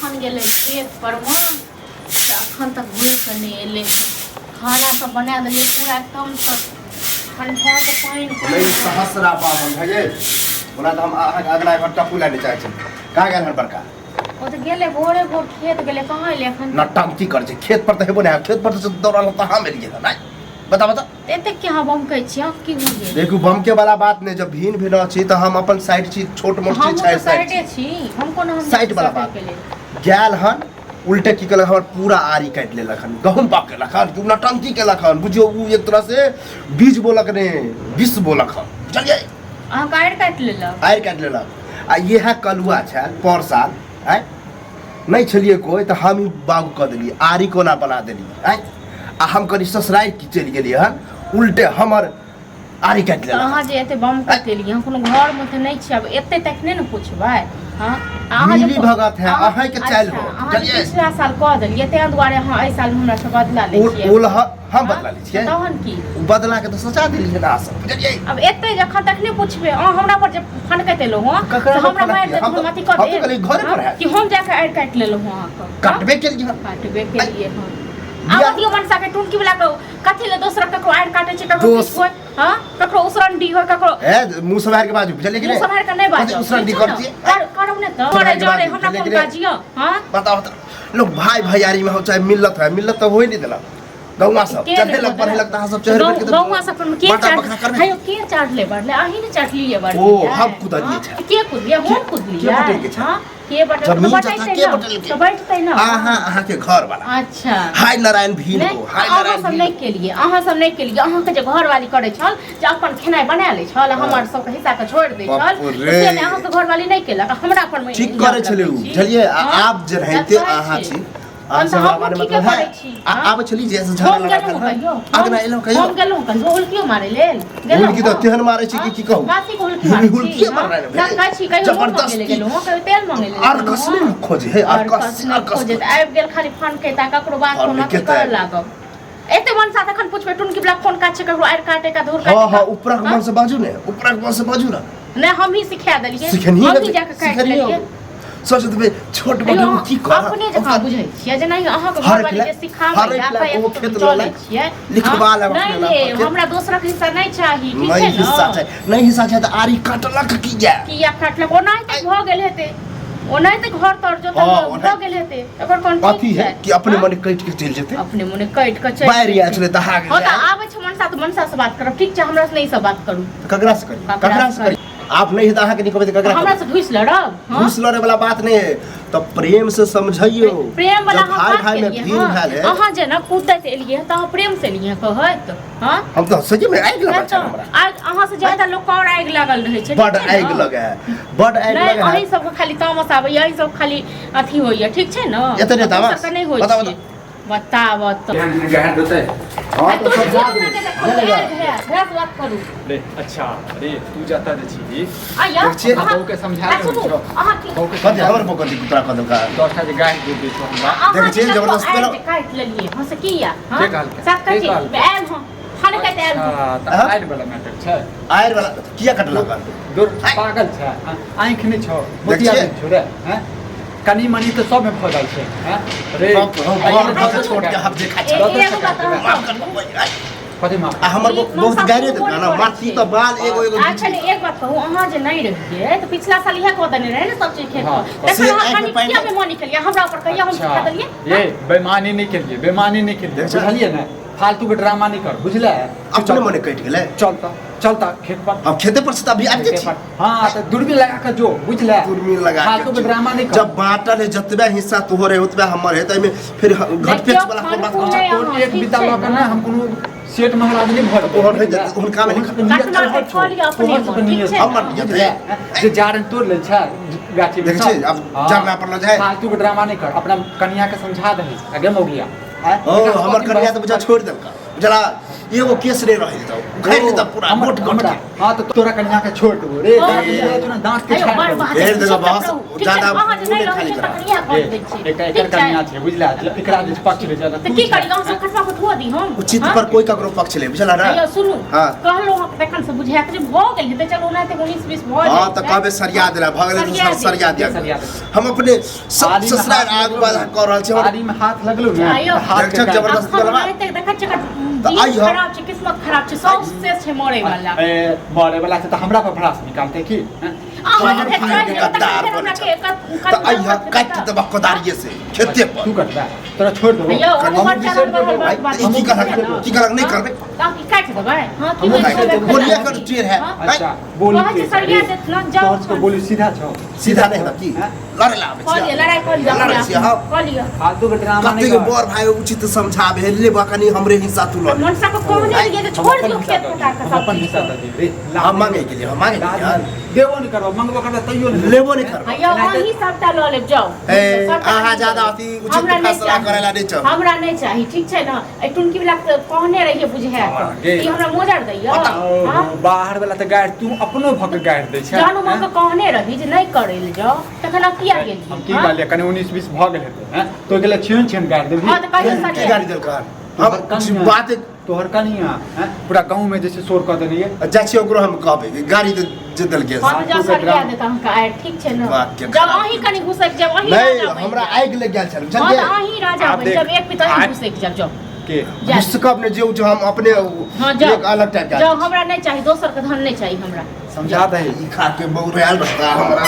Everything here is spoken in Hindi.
अखन गेले खेत पर में अखन तक घुर के नहीं एले खाना सब बना दिए पूरा एकदम सब ठंडा के पानी नहीं सहस्रा बाबन है ये बोला तो हम अगला घंटा पुला ले चाहे कहां गेल हन बड़का ओ तो गेले भोरे भोर खेत गेले कहां एले अखन नटंकी कर छै खेत पर त हेबो नहीं खेत पर त दौड़ल त हम एलिए ना बता बता एते के हम कहै छी की हो गेल देखू बम के वाला बात ने जब भीन भी न छी त हम अपन साइड छी छोट मोट छी छै साइडे छी हम कोनो हम साइड वाला बात गेल हन उल्टे की केलक हमर पूरा आरी काट लेलक हन गहूम पाक केलक हन तू नटंकी केलक हन बुझियो उ एक तरह से 20 बोलक ने 20 बोलक हन चलिए आ काट लेलक आरि काट लेलक आ यह कलुआ छै पर साल है नहीं छलिए कोई तो हम ही बागू कर देलिए आरी कोना बना देलिए है आ हम कनी ससुराल की चलि गेलिए हन उल्टे हमर आरी काट लेलक अहाँ जे एते बम काट लेलिए हम कोनो घर में त नहीं छी अब एते तक नहीं न पूछबै हां अहाँ मिली भगत है अहाँ के चाल हो चलिए पिछला साल कह देलिए ते दुआरे हां एहि साल हमरा से बदला ले छियै ओल हम बदला ले छियै तहन की बदला के तो सोचा देलिए ना सब चलिए अब एते जखन तक नहीं पूछबे हमरा पर जे फनकैत एलो हां तो हमरा मार दे हम अथी कर दे हम घर पर है कि हम जाके आरि काट लेलो हां अहाँ काटबे के लिए हां आदियो मनसा के टुनकी वाला को कथि ले दोसर ककरो आरि काटे छै ककरो कोइ हां ककरो उसरंडी हो ककरो ए मुंह सवार के बाजू चलिए कि मुंह सवार के नहीं बाजू उसरंडी करती करब ने तो करे जोरे हमरा कोन बाजियो हां बताओ लोग भाई भैयारी में हो चाहे मिलत तो हो ही नहीं देला गौवा सब चढ़े लग पढ़े लगता है सब चढ़े बैठ के गौवा सब पर के चाट हायो के चाट ले बाड़ले आही ने चाट लिए बाड़ले ओ हम कूद लिए छै के कूद लिए हम कूद लिए हां के बटल तो बैठते के बटल के बैठते ना आहा के घर वाला अच्छा हाय नारायण भील को हाय नारायण सब नहीं के लिए अहाँ सब नहीं के लिए अहाँ के जे घर वाली करे छल जे अपन खेनाई बना ले छल हमर सब के हिस्सा के छोड़ दे छल से ने अहाँ के घर वाली नहीं केलक हमरा अपन में ठीक करे छले उ बुझलिए आप जे रहते अहाँ छी हम सब बारे में मतलब है आब चली जैसे झगड़ा लगा अगना एलो कहियो हम गेलो कहियो उल्टियो मारे लेल गेलो उल्टी तो तेहन मारे छी की कहू बासी को उल्टी मारे उल्टी मार रहा है ना छी कहियो जबरदस्त गेलो हम कहियो तेल मांगे ले और कसम खोजे है और कसम खोजे आबि गेल खाली फन के ता ककरो बात को न कर लागब एते मन साथ एखन पूछबे टुनकी ब्लॉक फोन काट छै ककरो आर काटे का धूर काटे हां ऊपर के मन से बाजू ने ऊपर के मन से बाजू ना नहीं हम ही सिखा देलिए हम ही जाके काट लेलिए सोच तबे छोट बड़ की कर अपने जका बुझै छियै जे नहीं अहाँ के घर वाली जे सिखाबै या ओ खेत चलै छियै लिखवा लेब नहीं हमरा दोसरा के हिस्सा नहीं चाही ठीक है ना नहीं हिस्सा छै त आरी काटलक की जा किया काटलक ओना त भ गेल हेते ओना त घर तर जो त भ गेल हेते एकर कोन कथि है कि अपने मने काट के चल जेते अपने मने काट के चल बाहर आ चले दहा गेल हो त आबै छै मनसा से बात करब ठीक छै हमरा से नहीं से बात करू ककरा से करी आप नहीं है अहाँ के निकबे त ककरा हमरा से घुस लड़ब घुस लड़े वाला बात नहीं है तो प्रेम से समझियो प्रेम वाला भाई भाई में भीड़ भेल है अहाँ जे ना कूदत एलिए त अहाँ प्रेम से लिए कहत हां हम तो सही में आग लगा छै हमरा आज अहाँ से ज्यादा लोग और आग लागल रहे छै बड आग लगा है बड आग लगा है अही सब खाली तामस आबै यही सब खाली अथी होइए ठीक छै न एतने तामस नहीं होय छै बताव त गहन होते हां तो सब घास बात करू ले अच्छा अरे तू जाता दे छी आया अहाँ के समझा दे छो अहाँ कथि हमर पकड़ कुतरा कदल का 10 टा गाय दूध दे छो हमरा देख छी जबरदस्त करो काट लेलिए हां से किया हां के कहल सब कह छी आयल हां खाने का तैयार हां आइर वाला मैटर छै आइर वाला किया कटला कर दूर पागल छै आंख नहीं छो मोतिया छोरे हैं कनी मनी तो सब में फदल छै हैं रे बहुत छोड़ के हक जे खा छ कथि मां हमर बहुत गायरे दे ना माटी तो बाल एगो अच्छा एक बात कहूं अहाँ जे नहीं रहिए तो पिछला साल इहे कह देने रहे ना सब चीज खेत देखो अहाँ किया बेईमानी के लिए हमरा ऊपर कहिया हम सिखा देलिए ये बेईमानी नहीं के लिए बुझलिए ना फालतू के ड्रामा नहीं कर बुझले अपने मने कट गेले चलता खेत पर अब खेते पर से अभी आते छी हां तो दूरबीन लगा के जो बुझले दूरबीन लगा फालतू के ड्रामा नहीं कर जब बाटल है जतबे हिस्सा तोहरे ओतबे हमर है तमे फिर घट पेच वाला को बात कर एक बिता लगा ना हम कोनो सेठ महल आदमी भर तोहर है उनका में हमर जे जारन तोड़ ले छ गाठी देख छी अब जरना पर ल जाए फालतू के ड्रामा नहीं कर अपना कन्या के समझा दे आगे मौगिया ओ हमर कन्या तो बचा छोड़ देलका बुझला एगो केस रे रह देता उखाड़ देता पूरा मोट हमरा कट हां तो तोरा कन्या के छोड़ देबो रे तू ना दांत के छाड़ देबो ढेर जगह बहस ज्यादा नहीं खाली रहे करा तकरिया कर दै छी एक एकर कन्या छै बुझला एकरा जे पक्ष ले ज्यादा त की करी गांव से खटवा को धो दी हम उचित पर कोई ककरो पक्ष ले बुझला ना अयो सुनू हां कहलो हम देखन से बुझा के जे भ गेल हेते चलो ना ते 19 20 भ हां त कहबे सरिया देला भगले तो सरिया दिया हम अपने ससुराल आगू बाधा कर रहल छी आरी में हाथ लगलो ना हाथ के जबरदस्ती करबा देखा छ त आई हम खराब छै किस्मत खराब छै सब से छै मरे वाला मरे वाला से तो हमरा पर भड़ास निकालते की त आई हम काट दबा कोदारिये से खेते पर तू कटबा तोरा छोड़ देबो की कर नहीं करबे ताकि काट देबै हां की बोलिया कर चेर है अच्छा बोली सरिया देत न जाओ तो बोली सीधा छो सीधा नहीं है की लड़े ला कलिए लड़ाई कलिए फालतू के ड्रामा कते नहीं के बर भाई उचित समझावे ले बकनी हमरे हिस्सा तू ल मनसा को कौन है ये छोड़ दियो खेत पटा के सब अपन हिस्सा दे रे हम मांगे के लिए हम मांगे यार देबो नहीं करबो मंगबो करबो तइयो नहीं लेबो नहीं कर अयो वही सबटा ल ले जाओ ए आहा ज्यादा अति उचित फैसला करेला नहीं छ हमरा नहीं चाहिए ठीक छै ना ए टुनकी वाला के कहने रहिए बुझे ई हमरा मोजर दैयो हां बाहर वाला त गाड़ तू अपनो भक गाड़ दे छै जानू म के कहने रही जे नहीं करे ले जाओ तखन किया गेली हम की बाले कने 19 20 भ गेल हेते हैं तो गेले छेन छेन गाड़ देबी हां त कहियो की सके गाड़ी दल कर हम बात तोहर कनिया हैं पूरा गांव में जैसे शोर कर देलिए जाछि ओकरो हम कहबे गाड़ी जे दल के हां त जा सरिया देता हम का ठीक छै ना जब अही कनी घुसक जब अही नहीं हमरा आग लग गेल छल हां त अही राजा बन जब एक पिता घुसक जब के घुसकब ने जो हम अपने एक अलग टाइप का जब हमरा नहीं चाहिए दोसर के धन नहीं चाहिए हमरा समझा दे ई खा के बहुत रेल बता हमरा